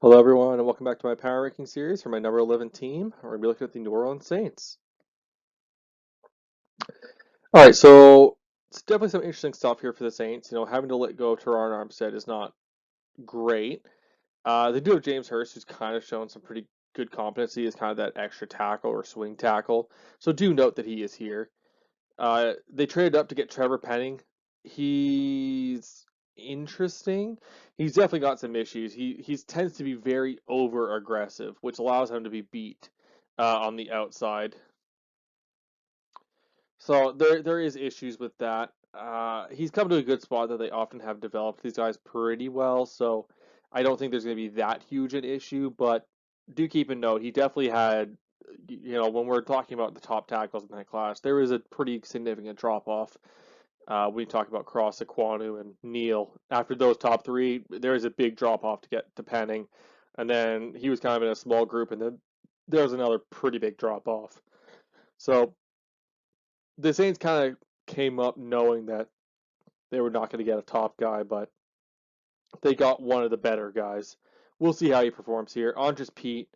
Hello, everyone, and welcome back to my power ranking series for my number 11 team. We're going to be looking at the New Orleans Saints. All right, so it's definitely some interesting stuff here for the Saints. Having to let go of Teron Armstead is not great. They do have James Hurst, who's kind of shown some pretty good competency as kind of that extra tackle or swing tackle. So do note that he is here. They traded up to get Trevor Penning. He's interesting. He's definitely got some issues. He tends to be very over aggressive, which allows him to be beat on the outside. So there is issues with that. He's come to a good spot that they often have developed these guys pretty well. So I don't think there's going to be that huge an issue. But do keep in note, he definitely had, when we're talking about the top tackles in that class, there is a pretty significant drop off. We talk about Cross, Aquanu, and Neal. After those top three, there is a big drop off to get to Penning, and then he was kind of in a small group, and then there's another pretty big drop off. So the Saints kind of came up knowing that they were not going to get a top guy, but they got one of the better guys. We'll see how he performs here. Andres Pete,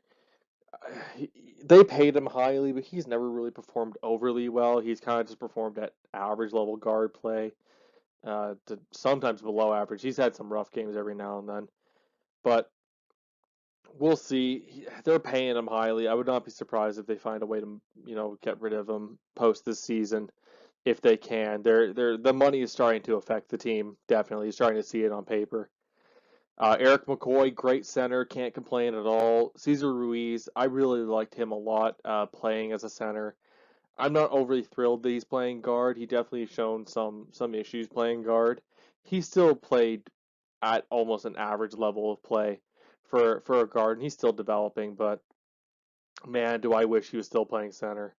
they paid him highly, but he's never really performed overly well. He's kind of just performed at average level guard play. To sometimes below average. He's had some rough games every now and then, but we'll see. They're paying him highly. I would not be surprised if they find a way to, get rid of him post this season if they can. The money is starting to affect the team. Definitely, you're starting to see it on paper. Eric McCoy, great center, can't complain at all. Cesar Ruiz, I really liked him a lot playing as a center. I'm not overly thrilled that he's playing guard. He definitely has shown some issues playing guard. He still played at almost an average level of play for a guard, and he's still developing. But man, do I wish he was still playing center.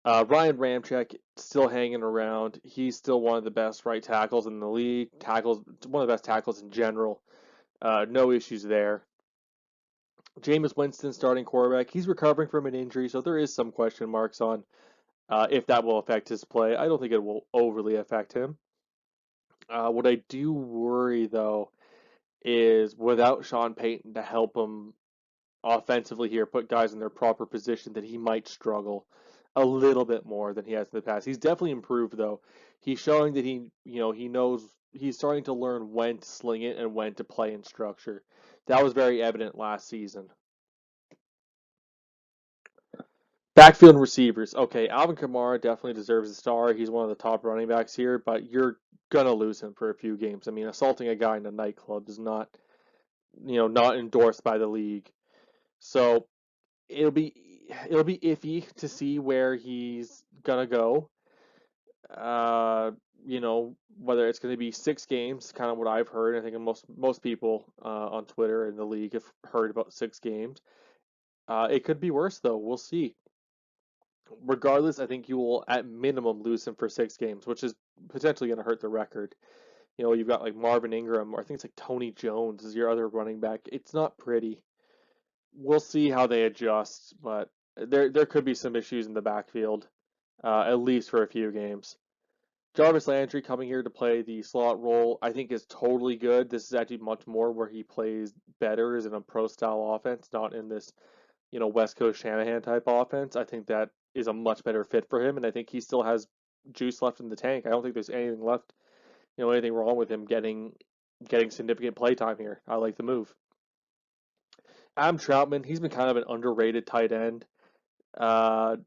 Ryan Ramczyk still hanging around. He's still one of the best right tackles in the league. Tackles, one of the best tackles in general. No issues there. Jameis Winston starting quarterback. He's recovering from an injury, so there is some question marks on if that will affect his play. I don't think it will overly affect him. What I do worry though is without Sean Payton to help him offensively here, put guys in their proper position, that he might struggle a little bit more than he has in the past. He's definitely improved though. He's showing that he knows he's starting to learn when to sling it and when to play in structure. That was very evident last season. Backfield receivers. Okay, Alvin Kamara definitely deserves a star. He's one of the top running backs here, but you're gonna lose him for a few games. I mean, assaulting a guy in a nightclub is not, not endorsed by the league. So it'll be iffy to see where he's gonna go. Uh, whether it's gonna be 6 games, kind of what I've heard. I think most people on Twitter and the league have heard about 6 games. It could be worse though. We'll see. Regardless, I think you will at minimum lose him for 6 games, which is potentially going to hurt the record. You've got like Marvin Ingram, or I think it's like Tony Jones is your other running back. It's not pretty. We'll see how they adjust, but there could be some issues in the backfield, at least for a few games. Jarvis Landry coming here to play the slot role, I think is totally good. This is actually much more where he plays better is in a pro style offense, not in this West Coast Shanahan type offense. I think that is a much better fit for him, and I think he still has juice left in the tank. I don't think there's anything left, anything wrong with him getting significant play time here. I like the move. Adam Troutman, he's been kind of an underrated tight end. Uh,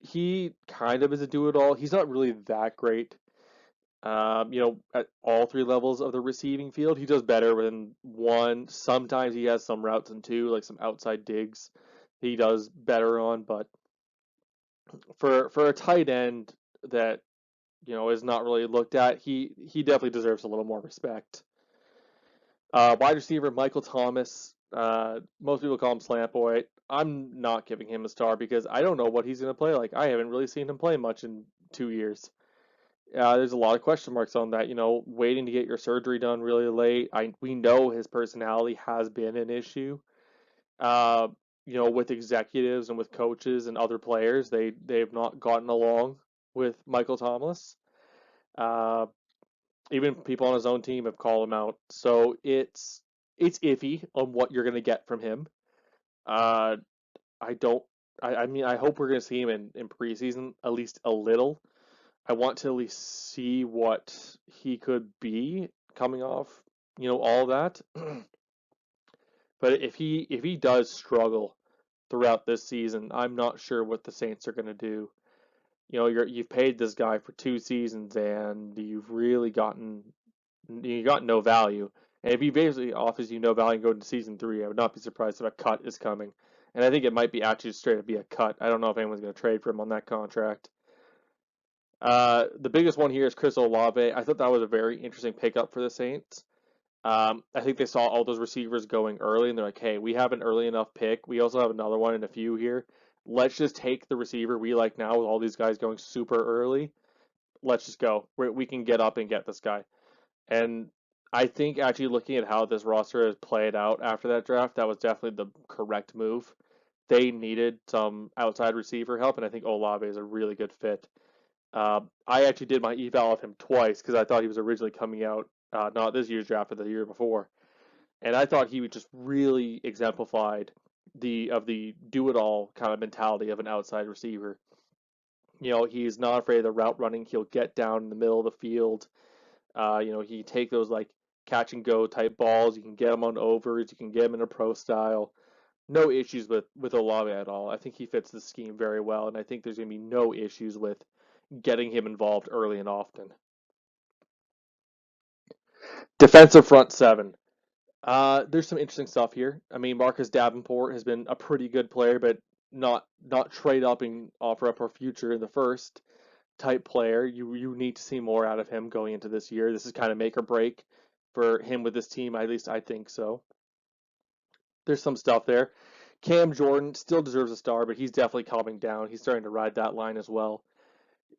he kind of is a do-it-all. He's not really that great. At all 3 levels of the receiving field, he does better within one. Sometimes he has some routes in two, like some outside digs. He does better on, but for a tight end that is not really looked at, he definitely deserves a little more respect. Wide receiver Michael Thomas. Most people call him Slant Boy. I'm not giving him a star because I don't know what he's going to play like. I haven't really seen him play much in 2 years. There's a lot of question marks on that. Waiting to get your surgery done really late. We know his personality has been an issue. Uh, with executives and with coaches and other players, they've not gotten along with Michael Thomas. Uh, Even people on his own team have called him out. So it's iffy on what you're going to get from him. Uh, I don't. I mean, I hope we're going to see him in preseason at least a little. I want to at least see what he could be coming off, all that. But if he does struggle throughout this season, I'm not sure what the Saints are going to do. You've paid this guy for 2 seasons and you got no value. And if he basically offers you no value going to season 3, I would not be surprised if a cut is coming. And I think it might be actually straight up be a cut. I don't know if anyone's going to trade for him on that contract. The biggest one here is Chris Olave. I thought that was a very interesting pickup for the Saints. I think they saw all those receivers going early, and they're like, "Hey, we have an early enough pick. We also have another one in a few here. Let's just take the receiver we like now with all these guys going super early. Let's just go. We can get up and get this guy." And I think actually looking at how this roster has played out after that draft, that was definitely the correct move. They needed some outside receiver help, and I think Olave is a really good fit. I actually did my eval of him twice because I thought he was originally coming out not this year's draft, but the year before, and I thought he would just really exemplified the do it all kind of mentality of an outside receiver. He's not afraid of the route running. He'll get down in the middle of the field. He can take those like catch and go type balls. You can get him on overs. You can get him in a pro style. No issues with Olave at all. I think he fits the scheme very well, and I think there's going to be no issues with getting him involved early and often. Defensive front seven. There's some interesting stuff here. I mean, Marcus Davenport has been a pretty good player, but not trade up and offer up our future in the first type player. You need to see more out of him going into this year. This is kind of make or break for him with this team. At least I think so. There's some stuff there. Cam Jordan still deserves a star, but he's definitely calming down. He's starting to ride that line as well.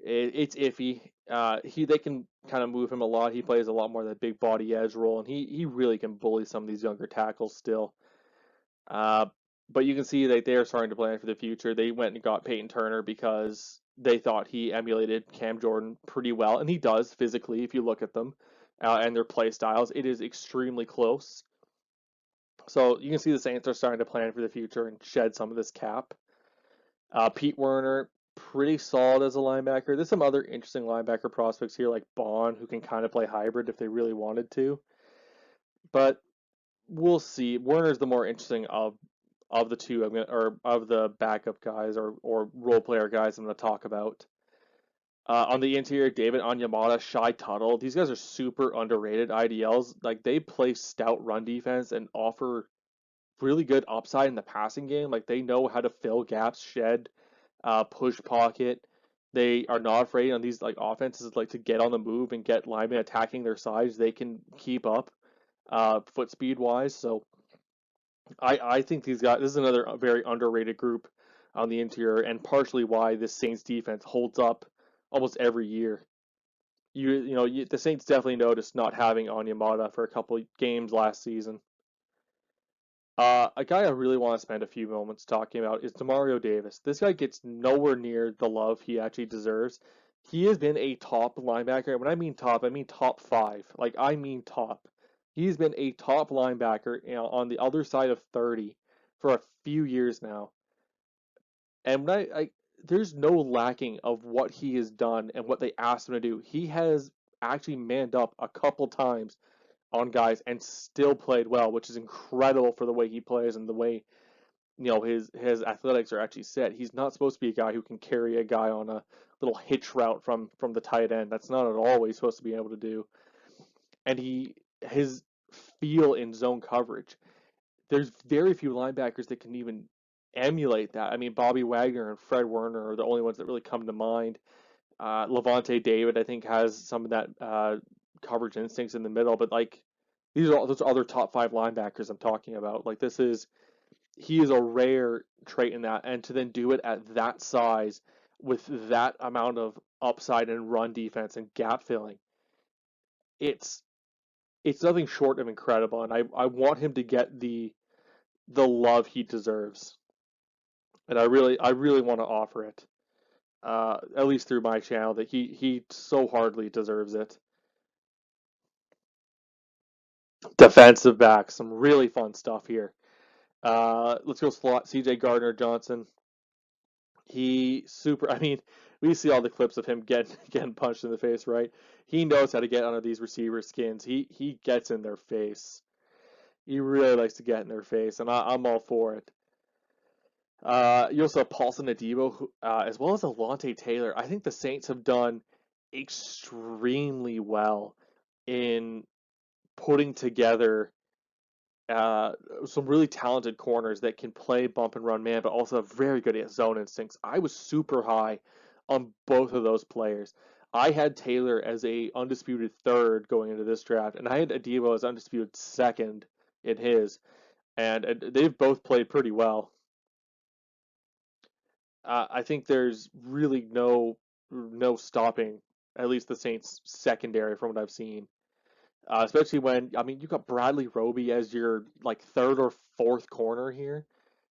It's iffy. They can kind of move him a lot. He plays a lot more of that big body edge role, and he really can bully some of these younger tackles still. Uh, but you can see that they are starting to plan for the future. They went and got Peyton Turner because they thought he emulated Cam Jordan pretty well, and he does physically if you look at them and their play styles. It is extremely close. So you can see the Saints are starting to plan for the future and shed some of this cap. Pete Werner, pretty solid as a linebacker. There's some other interesting linebacker prospects here, like Bond, who can kind of play hybrid if they really wanted to. But we'll see. Werner's the more interesting of the two. Or of the backup guys or role player guys I'm gonna talk about. On the interior, David Onyemata, Shy Tuttle. These guys are super underrated IDLs. Like they play stout run defense and offer really good upside in the passing game. Like they know how to fill gaps, shed, push pocket. They are not afraid on these like offenses like to get on the move and get linemen attacking their sides. They can keep up foot speed wise. So I think these guys. This is another very underrated group on the interior, and partially why this Saints defense holds up almost every year. The Saints definitely noticed not having Onyemata for a couple of games last season. A guy I really want to spend a few moments talking about is Demario Davis. This guy gets nowhere near the love he actually deserves. He has been a top linebacker. When I mean top, I mean top five. Like I mean top. He's been a top linebacker, on the other side of 30 for a few years now. And there's no lacking of what he has done and what they asked him to do. He has actually manned up a couple times on guys and still played well, which is incredible for the way he plays and the way his athletics are actually set. He's not supposed to be a guy who can carry a guy on a little hitch route from the tight end. That's not at all what he's supposed to be able to do. And his feel in zone coverage. There's very few linebackers that can even emulate that. I mean, Bobby Wagner and Fred Werner are the only ones that really come to mind. Levante David, I think, has some of that coverage instincts in the middle, but like these are all those other top five linebackers I'm talking about. Like he is a rare trait in that, and to then do it at that size with that amount of upside and run defense and gap filling, it's it's nothing short of incredible, and I want him to get the love he deserves, and I really want to offer it, at least through my channel, that he so hardly deserves it. Defensive back, some really fun stuff here. Let's go slot CJ Gardner Johnson. He super. I mean, we see all the clips of him getting punched in the face, right? He knows how to get under these receivers' skins. He gets in their face. He really likes to get in their face, and I'm all for it. You also have Paulson Adebo, as well as Alontae Taylor. I think the Saints have done extremely well in putting together uh, some really talented corners that can play bump and run man, but also have very good at zone instincts. I was super high on both of those players. I had Taylor as a undisputed third going into this draft, and I had Adebo as undisputed second in his, and they've both played pretty well. I think there's really no stopping at least the Saints secondary from what I've seen. Especially when I mean you got Bradley Roby as your like third or fourth corner here.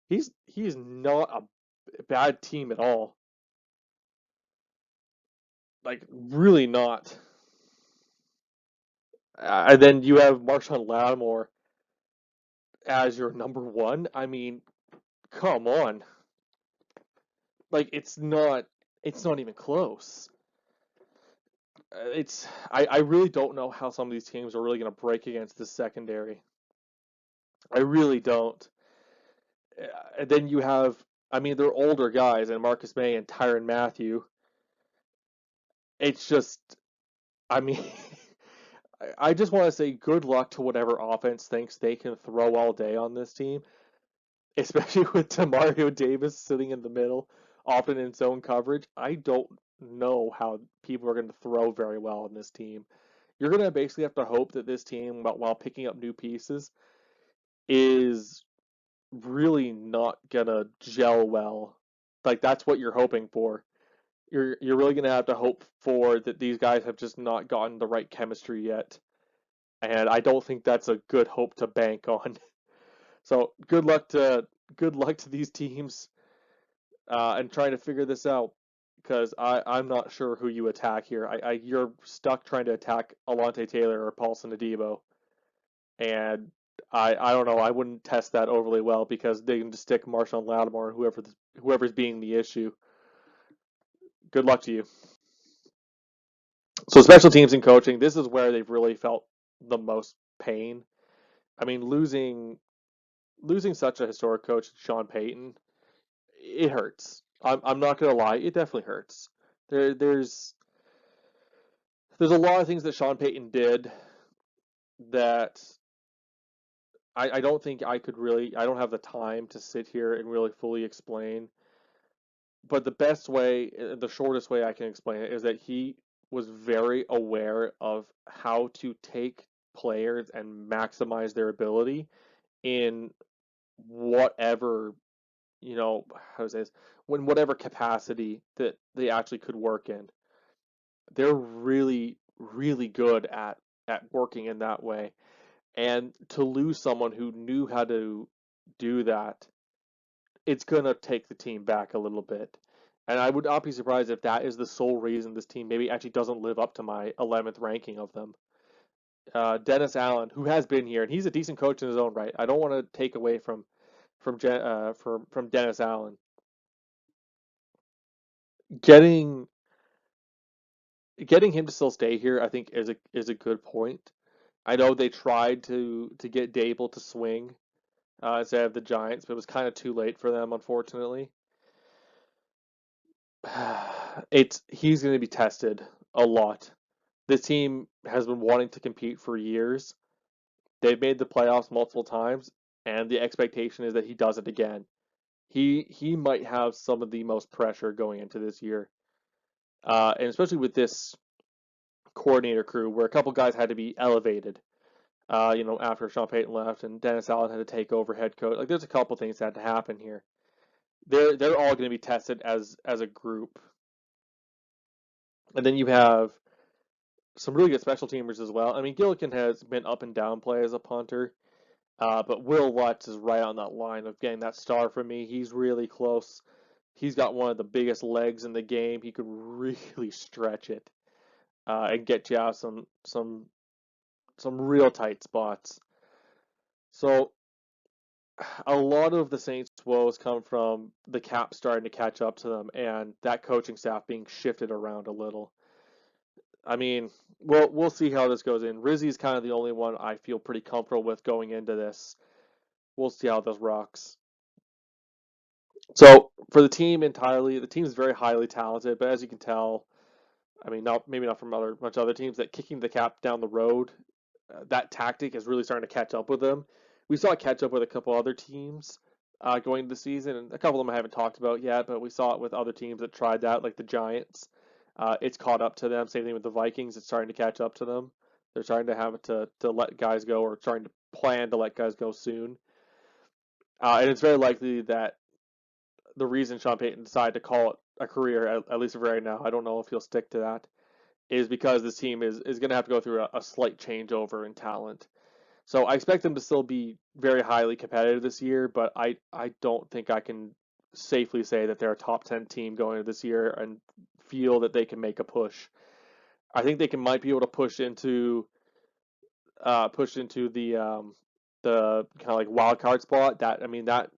He's not a bad team at all. Like really not. And then you have Marshawn Lattimore as your number one. I mean, come on. Like it's not even close. I really don't know how some of these teams are really going to break against the secondary. I really don't. And then you have, I mean, they're older guys, and Marcus May and Tyrann Mathieu. It's just, I mean, I just want to say good luck to whatever offense thinks they can throw all day on this team, especially with Demario Davis sitting in the middle, often in zone coverage. I don't know how people are going to throw very well on this team. You're going to basically have to hope that this team, while picking up new pieces, is really not going to gel well. Like that's what you're hoping for. You're really going to have to hope for that these guys have just not gotten the right chemistry yet. And I don't think that's a good hope to bank on. So good luck to these teams and trying to figure this out because I'm not sure who you attack here. You're stuck trying to attack Alontae Taylor or Paulson Adebo, and I don't know. I wouldn't test that overly well because they can just stick Marshawn Lattimore and whoever's being the issue. Good luck to you. So special teams and coaching, this is where they've really felt the most pain. I mean, losing such a historic coach, Sean Payton, it hurts. I'm not gonna lie, it definitely hurts. There's a lot of things that Sean Payton did that I don't think I don't have the time to sit here and really fully explain. But the best way, the shortest way I can explain it is that he was very aware of how to take players and maximize their ability in whatever, how to say this, when whatever capacity that they actually could work in. They're really, really good at working in that way. And to lose someone who knew how to do that, it's gonna take the team back a little bit. And I would not be surprised if that is the sole reason this team maybe actually doesn't live up to my 11th ranking of them. Dennis Allen, who has been here, and he's a decent coach in his own right. I don't want to take away from Dennis Allen. Getting getting him to still stay here, I think, is a good point. I know they tried to get Dable to swing instead of the Giants, but it was kind of too late for them, unfortunately. It's he's going to be tested a lot. This team has been wanting to compete for years. They've made the playoffs multiple times, and the expectation is that he does it again. He might have some of the most pressure going into this year, and especially with this coordinator crew, where a couple guys had to be elevated. After Sean Payton left and Dennis Allen had to take over head coach. Like, there's a couple things that had to happen here. They're all going to be tested as a group, and then you have some really good special teamers as well. I mean, Gillikin has been up and down play as a punter, but Will Lutz is right on that line of getting that star for me. He's really close. He's got one of the biggest legs in the game. He could really stretch it and get you out some some real tight spots. So a lot of the Saints' woes come from the cap starting to catch up to them and that coaching staff being shifted around a little. I mean, we'll see how this goes in. Rizzy's kind of the only one I feel pretty comfortable with going into this. We'll see how this rocks. So for the team entirely, the team is very highly talented, but as you can tell, I mean, not maybe not from much other teams, that kicking the cap down the road, that tactic is really starting to catch up with them. We saw it catch up with a couple other teams going into the season, and a couple of them I haven't talked about yet, but we saw it with other teams that tried that, like the Giants. It's caught up to them. Same thing with the Vikings. It's starting to catch up to them. They're starting to have to let guys go, or starting to plan to let guys go soon. And it's very likely that the reason Sean Payton decided to call it a career, at least for right now, I don't know if he'll stick to that, is because this team is going to have to go through a slight changeover in talent. So I expect them to still be very highly competitive this year, but I don't think I can safely say that they're a top 10 team going into this year and feel that they can make a push. I think they might be able to push into the kind of like wild card spot. That I mean that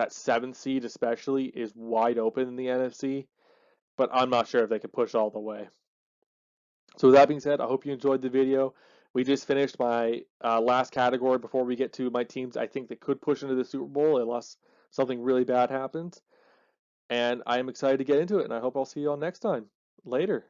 seventh seed especially is wide open in the NFC, but I'm not sure if they can push all the way. So with that being said, I hope you enjoyed the video. We just finished my last category before we get to my teams I think that could push into the Super Bowl unless something really bad happens. And I am excited to get into it, and I hope I'll see you all next time. Later.